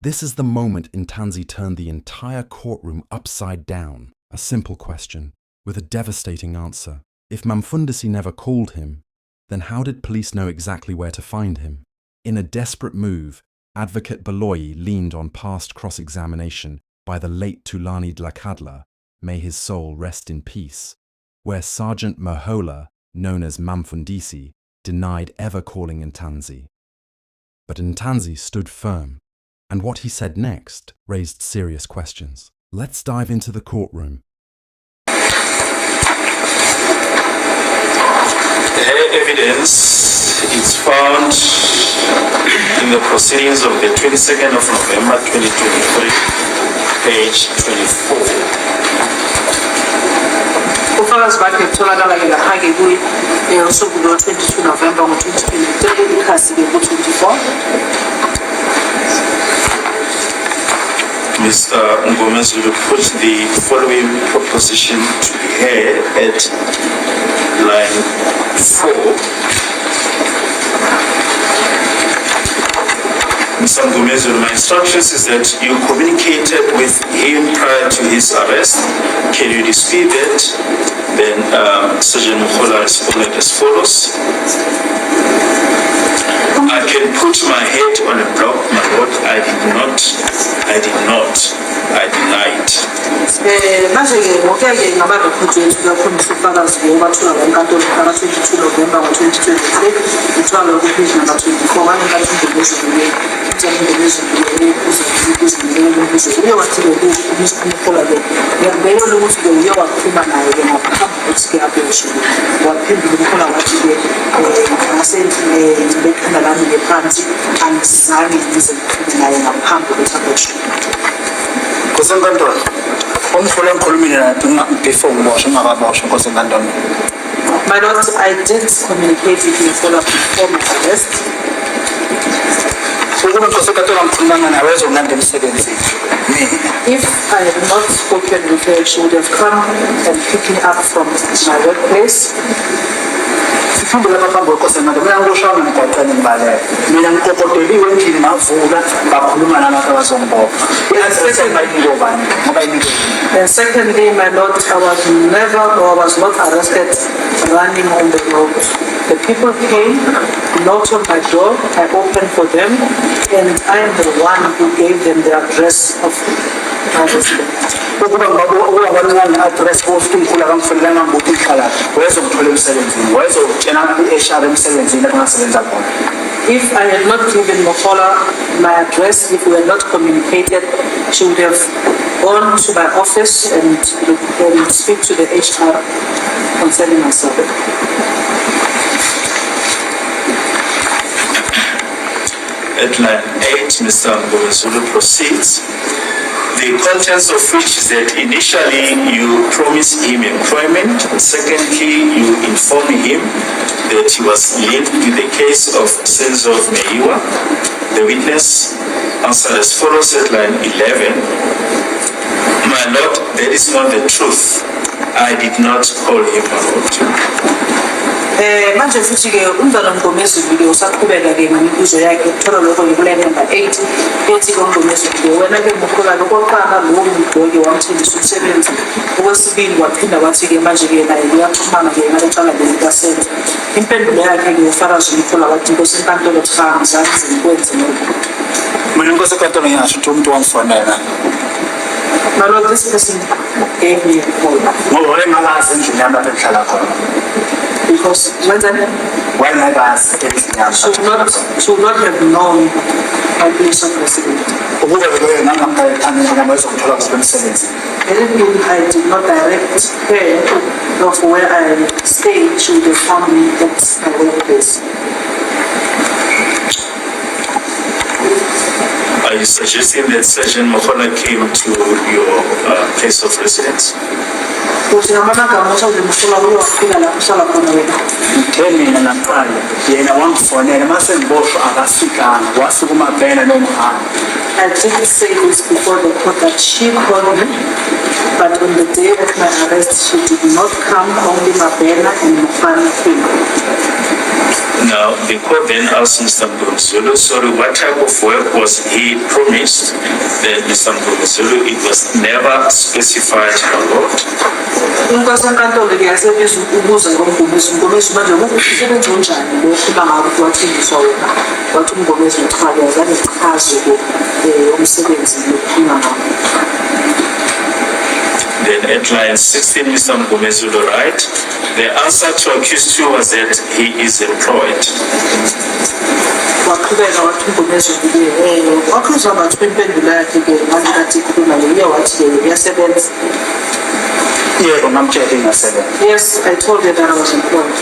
This is the moment Ntanzi turned the entire courtroom upside down. A simple question, with a devastating answer. If Mamfundisi never called him, then how did police know exactly where to find him? In a desperate move, Advocate Baloyi leaned on past cross-examination by the late Tulani Dlakadla, may his soul rest in peace, where Sergeant Mahola, known as Mamfundisi, denied ever calling Ntanzi. But Ntanzi stood firm, and what he said next raised serious questions. Let's dive into the courtroom. The evidence is found in the proceedings of the 22nd of November 2023, page 24. Ufakazi bakhe kutholakala ngaphandle kusuku lo-22 November ngo-2023 ikhasi ku-24. Mr. Ngomez will put the following proposition to be heard at line 4. Mr. Ngomez, my instructions is that you communicated with him prior to his arrest. Can you dispute that? Then Sergeant Mukhola responded as follows. I can put my head on a block, my lord. I denied. Manje-ke ngokuya-ke ngamarekhodi wethu kakhomisa ubufakazi obathula kwenkantolo ngaka-22 November ngo-2023 ithwala lokuphezu ngama-24 wanenkathindolezulu uye wathi-ke umukhola-ke ngiyakubekela ukuthi-ke uye wakhuluma naye-ke ngaphambi kokuthi-ke abesho waphendula umkhola wathi-ke ngasendlini bekhanda lami-ke phansi angizange ngize ngikhulume naye ngaphambi kokuthi abesho. Kusenkantolo umfula engikhulumile naye before ngiboshwe ngakaboshwa kusenkantolo. My lord, I did communicate with you before my arrest. If I had not spoken with her, she would have come and picked me up from my workplace. Mina ngikokoteliwe endlini ngavula bakhuluma nabantu abazongibopha. And secondly, my lord, I was not arrested running on the road. The people came, knocked on my door, I opened for them, and I am the one who gave them the address of my residence. If I had not given Mukhola my address, if we had not communicated, she would have gone to my office and speak to the HR concerning myself. At line 8, Mr. Ngomezulu proceeds. The contents of which is that initially you promised him employment, secondly you informed him that he was linked with the case of Senzo Meiwa. The witness answered as follows at line 11. My lord, that is not the truth. I did not call him my lord. Manje futhi-ke umntwana Mngomezulu-ke usaqhubeka-ke ngemibuzo yakhe ukuthola lokho ngikulele number 8 ethi koMngomezulu-ke wena-ke Mukhola okokuqala lowo muntu-ke wamthembisa umsebenzi, okwesibili waphinda wathi-ke manje-ke naye uyaxhumana-ke ngalecala leli kaSenzo. Impendulo yakhe-ke ufakazi Mukhola wathi inkosi enkantolo cha ngizange ngikwenze lokho. Mina inkosi enkantolo ngingasho ukuthi umuntu wangifonela. My lord, this person gave me a call. Ngoba wayengazi endlini yami lapho engihlala khona. Because when wayengazi endlini yami. She would not have known my place of residence. Ukuba beloyo nangamkhayethani ngoba ezokuthola kusemsebenzi. Anything I did not direct her of where I stayed, she would have found me at my workplace. Are you suggesting that Sergeant Mukhola came to your place of residence? Mina naqala yena wangifonela mase ngiboshwa akafikanga wasukuma bhena nomhamba. I did say this before the court that she called me, but on the day of my arrest she did not come, only Mabena and Mufana came. Now, the court then asked Mr. Mgomezulu, sorry, what type of work was he promised? Then Mr. Mgomezulu, it was never specified a lot. Inkosi enkantolo ke yasebiza ukubuza ngoMgomezulu. UMgomezulu manje umsebenzi onjani lo kuba ngabe wathengiswa wona. Wathi uMgomezulu cha yazange ichaze umsebenzi lokhuluma ngawo. Then at line 16, Mr. Mgomezulu, right? The answer to accused two was that he is employed. Waqhubeka wathi uMgomezulu wakhuzwa ngathi impendulo yakhe ke manje kathi ikhuluma le wathi uyasebenza. Yebo ngamtshela ingasebenza. Yes, I told you that I was employed.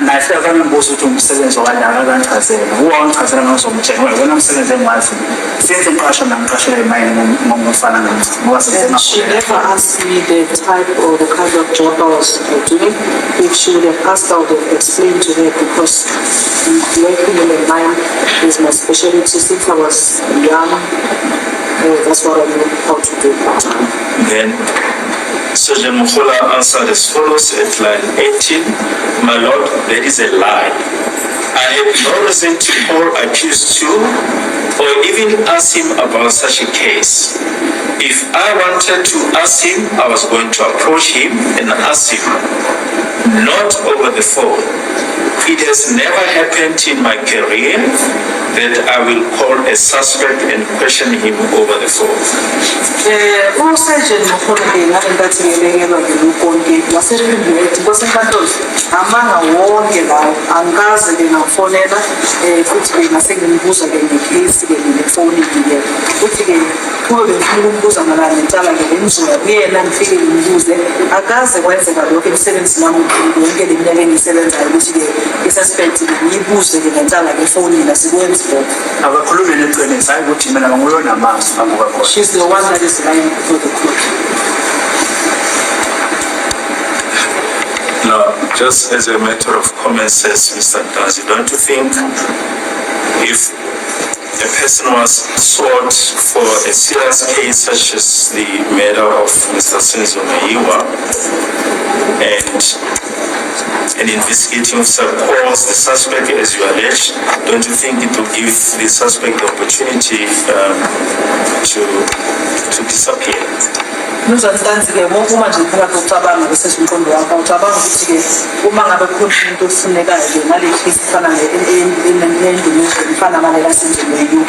Nafika kangibuza ukuthi umsebenzi wakadala kangichazela. Uwangichazela ngizomtshela wena umsebenzi engiwazi. Since ngiqashwa ngiqashela imali ngomfana And she never asked me the type or the kind of job I was doing. If she would have asked, I would have explained to her because working in a mine is my specialty since I was young. That's what I knew how to do. Then Sergeant Mukhola answered as follows at line 18. My lord, that is a lie. I have no reason to call accused to or even ask him about such a case. If I wanted to ask him, I was going to approach him and ask him, not over the phone. It has never happened in my career that I will call a suspect and question him over the phone. Usergeant Mukhola ngabe ngathi ngelekelwa ngelukonke wasephendula ethi Nkosi enkantolo amanga wonke lawo angikaze ngingafonela futhi ke ngase ngimbuza ke ngecase ke ngefoni ke futhi ke kube bengifuna ukubuza malana ngicala ke ngimzwa kuyena ngifike ngimbuze akaze kwenzeka lokho emsebenzini wami yonke le minyaka engisebenzayo ukuthi ke isuspect ngiyibuze ke ngicala ke phone la sikwenza abakhulumi neqiniso hayi ukuthi mina ngiyona amazwi amuka khona. She's the one that is lying before the court. Now, just as a matter of common sense, Mr. Dazi, don't you think if a person was sought for a serious case such as the murder of Mr. Senzo Mayiwa and an investigating officer calls the suspect as you allege, don't you think it will give the suspect the opportunity to disappear? Nuzantanzi ke uma nje phakathi ucabanga bese umqondo wakho ucabanga ukuthi ke uma ngabe khona umuntu ofunekayo ke ngale case fana nendumezweni ifana nale lasenjeni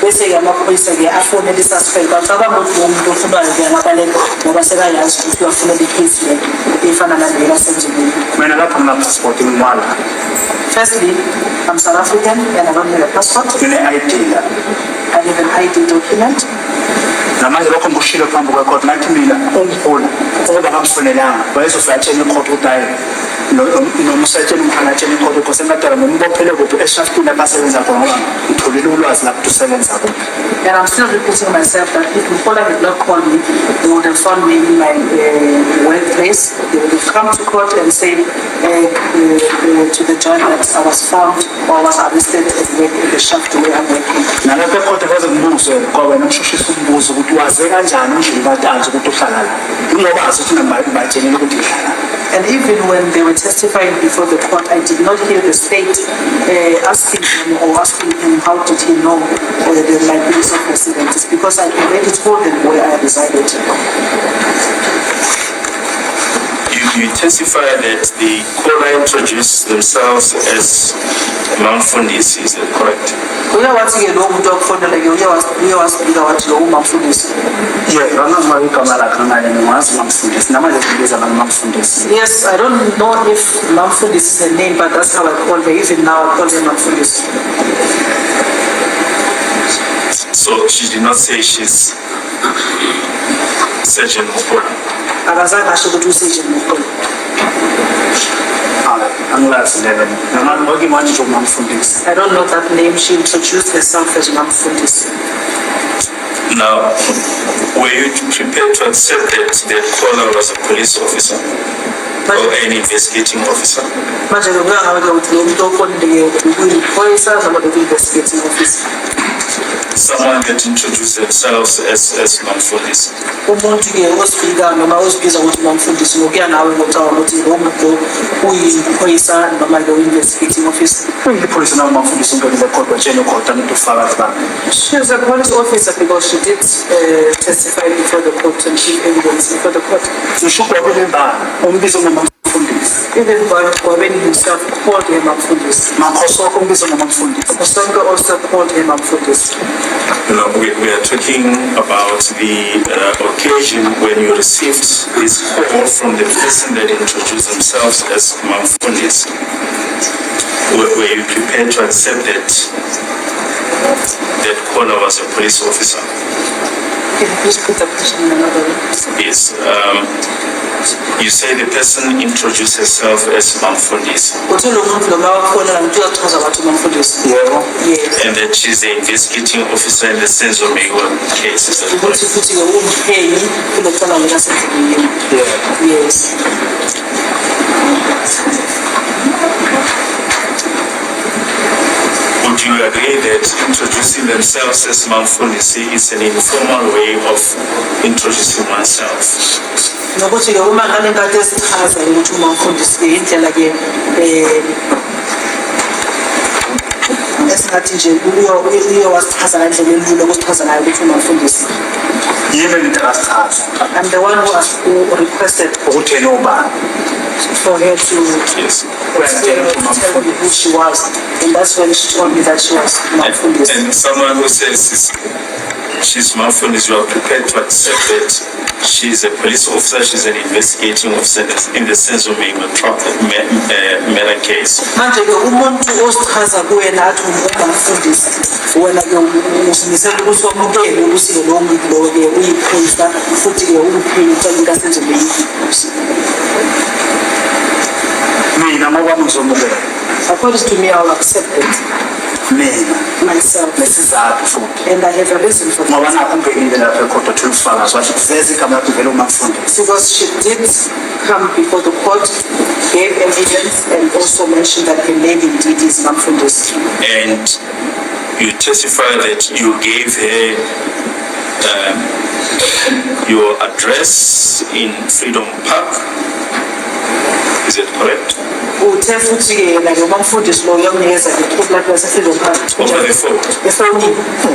bese ke amaphoyisa ke afonele suspect ucabanga ukuthi umuntu ofunayo ke ngabaleka ngoba sekayazi ukuthi uyafunela icase le ifana nale lasenjeni. Mina lapha ngina passport ngimwala. Firstly, I'm South African and I don't have a passport. ID la. I have an ID document. Namanje lokho ngikushilo phambi kwecourt ngathi mina ungifuna ngoba ngamfonelanga wayezofayatshela icourt ukuthi hayi nomsayitshela umphakathi icourt ukuthi sengadala ngimbophele kuphi eshaftini abasebenza khona ngoba ngitholile ulwazi lapho usebenza khona. And I'm still repeating myself that if Mukhola did not call me, they would have found me in my workplace. They would have come to court and said to the judge that I was found or was arrested in the shaft where I'm working. Nalapho ecourt kwaze ngibuze kwawe namshushisa umbuzo ukuthi waze kanjani nje batanzi ukuthi uhlala la. Ngobazi ukuthi ngibatshela ukuthi uhlala. And even when they were testifying before the court, I did not hear the state asking him how did he know the liabilities of residents. It's because I already told them where I resided. You testify that the caller introduced themselves as Mamfundisi, is that correct? Yes, I don't know if Mamfundisi is a name, but that's how I call her. Even now, I call her Mamfundisi. So she did not say she's Sergeant Mukhola. I don't know that name. She introduced herself as Mamfundisi. Now, were you prepared to accept that the caller was a police officer or an investigating officer? Investigating officer. someone that introduced themselves as Mamfundisi. umuntu ke osifika noma osibiza ukuthi Mamfundisi ngokuya nawe ngokucawa ukuthi lo muntu uyiphoyisa noma lo investigating officer. Ipholisa nawo Mamfundisi ngeke kodwa batshele khona ubufakazi bami. She was a police officer because she did testify before the court and give evidence before the court. Ngisho kwabelembala umbizo ngomfundisi. Even Gwabeni himself called him Mamfundisi. Makhosoko umbizo ngomfundisi. Osongo also called him Mamfundisi. You know, we are talking about the occasion when you received this call from the person that introduced themselves as Mamfundisi. Were you prepared to accept that caller was a police officer? Can you please put the question in another way? Yes. You say the person introduced herself as Mamfundisi, Uthi lo muntu lo mawakhona umuntu uyachaza wathi Mamfundisi. Yebo. Yes. and that she's the investigating officer in the Senzo Mewa case. Is that Ukuthi correct? futhi ke umphenyi kulocala lekasendleleni. Yebo. Yes. Would you agree that introducing themselves as Mamfundisi is an informal way of introducing oneself? Nokuthi ke uma ngale nkathi esichaza ukuthi uMamfundisi ke indlela ke esingathi nje uyo wasichaza ngendlela elula ukusichaza ngayo ukuthi uMamfundisi. Yini ngithasaza I'm the one who requested ukuthi yena ubani. for her to Yes. tell me who she was, and that's when she told me that she was Mamfundisi. And someone who says she's Mamfundisi, you are prepared to accept that she's a police officer, she's an investigating officer in the sense of being a murder case. Manje ke umuntu osichaza kuwena athi uMamfundisi wena ke usimisela ukuthi wamukele ukuthi ke lo muntu lo ke uyiphoyisa futhi ke umphenyi kaSendleleni. Mina ngokwami ngizomukela. According to me, I will accept it Mina myself, nesizathu futhi. and I have a reason for Ngoba that. nakho ungenile lapha ekhotha thula ufakazi wathi veze igama lakho vele uMamfundisi. Because she did come before the court, gave evidence, and also mentioned that her name indeed is Mamfundisi. And you testify that you gave her your address in Freedom Park. Is it correct? Uthe futhi ke yena ke uMamfundisi lo uyamnikeza iphepha lakhe laseFreedom Park. Over the phone. Efonini.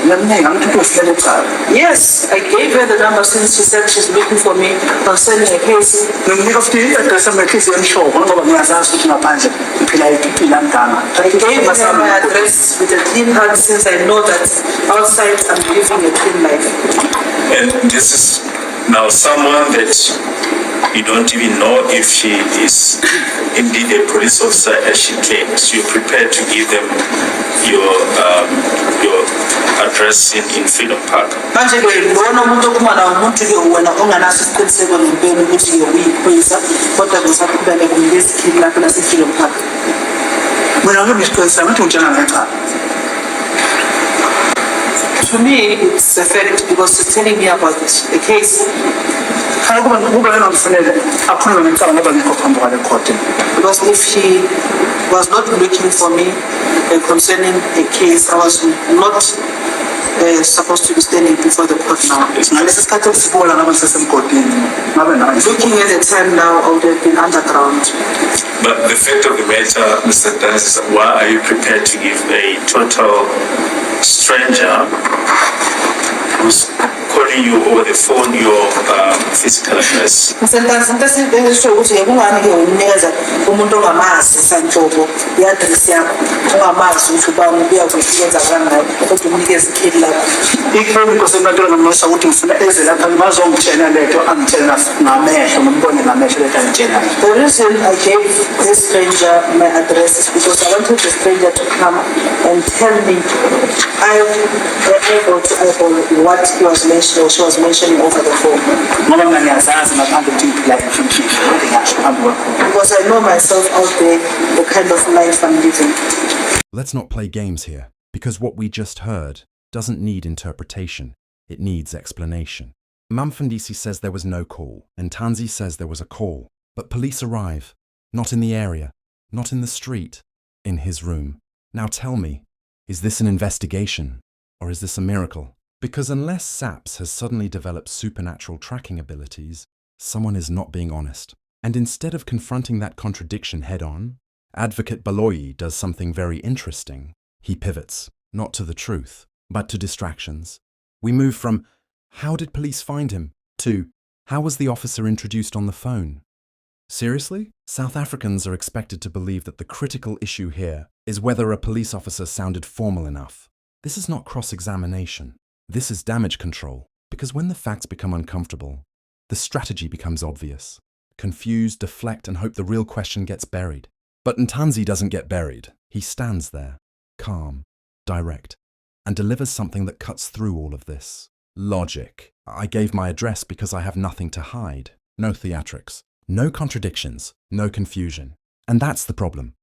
Lamningi angithi ufike ekhaya. Yes, I gave her the number since she said she's looking for me concerning a case. Ngimnika futhi i-address yami emshoko ngoba ngiyazazi ukuthi ngaphandle ngiphila iphila ngama. I gave her my address with a clean heart since I know that outside I'm living a clean life. And this is now someone that you don't even know if she is indeed a police officer as she claims. You're prepared to give them your address in Freedom Park. Manje ke lona umuntu okhuluma nawo umuntu ke wena onganaso isiqiniseko ngempela ukuthi ke uyiphoyisa kodwa kusaqhubeka kumnikeza ikhili lakho laseFreedom Park. Mina ngimisixolisa ngathi ngitshela ngecha. To me, it's a fact because she's telling me about the case. Khona kube yena ngifunele akhulume ngicala ngoba ngikho phambi kwale court. Because if she was not looking for me concerning a case, I was not supposed to be standing before the court now. Ngalesi sikhathi esibola ngabe sisemgodini. Ngabe nayo. Looking at the time now, I would have been underground. But the fact of the matter, Mr. Dance, is why are you prepared to give a total stranger who's calling you over the phone your physical address? Ngisentansi into esisho ukuthi kungani ke unikeza umuntu ongamazi sanhlobo i-address yakho ongamazi ukuthi ubani ubuya kwenza kangayo kodwa umnikeza ikheli lakho. Ikhona inkosi enkantolo ngamisa ukuthi ngifuna eze lapha ngibazongitshela lento angitshela ngamehlo ngibone ngamehlo lento angitshela. The reason I gave this stranger my address is because I wanted the stranger to come and tell me eyeball to eyeball what he was mentioning or she was mentioning over the phone. Ngoba mina ngiyazazi ngaphandle ukuthi ngiphila imfimfisho ngingasho phambi kwakho. Because I know myself out there, the kind of life I'm living. Let's not play games here, because what we just heard doesn't need interpretation, it needs explanation. Mamfundisi says there was no call, and Tanzi says there was a call, but police arrive, not in the area, not in the street, in his room. Now tell me, is this an investigation Or is this a miracle? Because unless SAPS has suddenly developed supernatural tracking abilities, someone is not being honest. And instead of confronting that contradiction head-on, Advocate Baloyi does something very interesting. He pivots, not to the truth, but to distractions. We move from, how did police find him, to, how was the officer introduced on the phone? Seriously? South Africans are expected to believe that the critical issue here is whether a police officer sounded formal enough. This is not cross-examination. This is damage control, because when the facts become uncomfortable, the strategy becomes obvious. Confuse, deflect, and hope the real question gets buried. But Ntanzi doesn't get buried. He stands there, calm, direct, and delivers something that cuts through all of this. Logic. I gave my address because I have nothing to hide. No theatrics. No contradictions. No confusion. And that's the problem.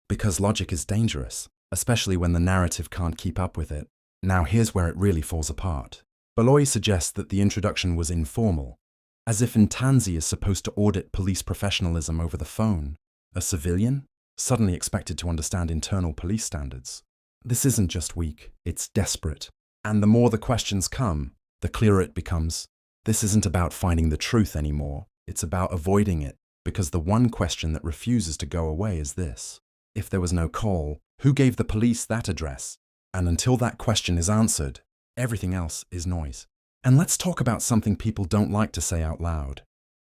Because logic is dangerous, especially when the narrative can't keep up with it. Now here's where it really falls apart. Baloyi suggests that the introduction was informal, as if Ntanzi is supposed to audit police professionalism over the phone. A civilian? Suddenly expected to understand internal police standards. This isn't just weak, it's desperate. And the more the questions come, the clearer it becomes. This isn't about finding the truth anymore, it's about avoiding it, because the one question that refuses to go away is this. If there was no call, who gave the police that address? And until that question is answered, everything else is noise. And let's talk about something people don't like to say out loud.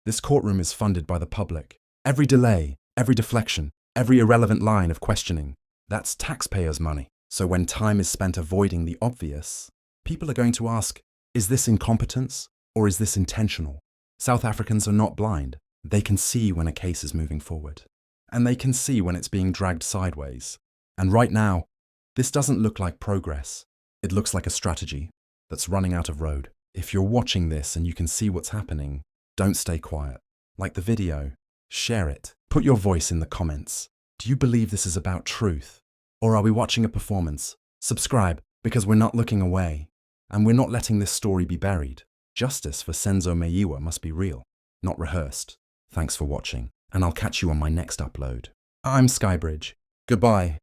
This courtroom is funded by the public. Every delay, every deflection, every irrelevant line of questioning, that's taxpayers' money. So when time is spent avoiding the obvious, people are going to ask, is this incompetence or is this intentional? South Africans are not blind. They can see when a case is moving forward. And they can see when it's being dragged sideways. And right now, this doesn't look like progress. It looks like a strategy that's running out of road. If you're watching this and you can see what's happening, don't stay quiet. Like the video, share it. Put your voice in the comments. Do you believe this is about truth? Or are we watching a performance? Subscribe, because we're not looking away. And we're not letting this story be buried. Justice for Senzo Meyiwa must be real, not rehearsed. Thanks for watching, and I'll catch you on my next upload. I'm Skybridge. Goodbye.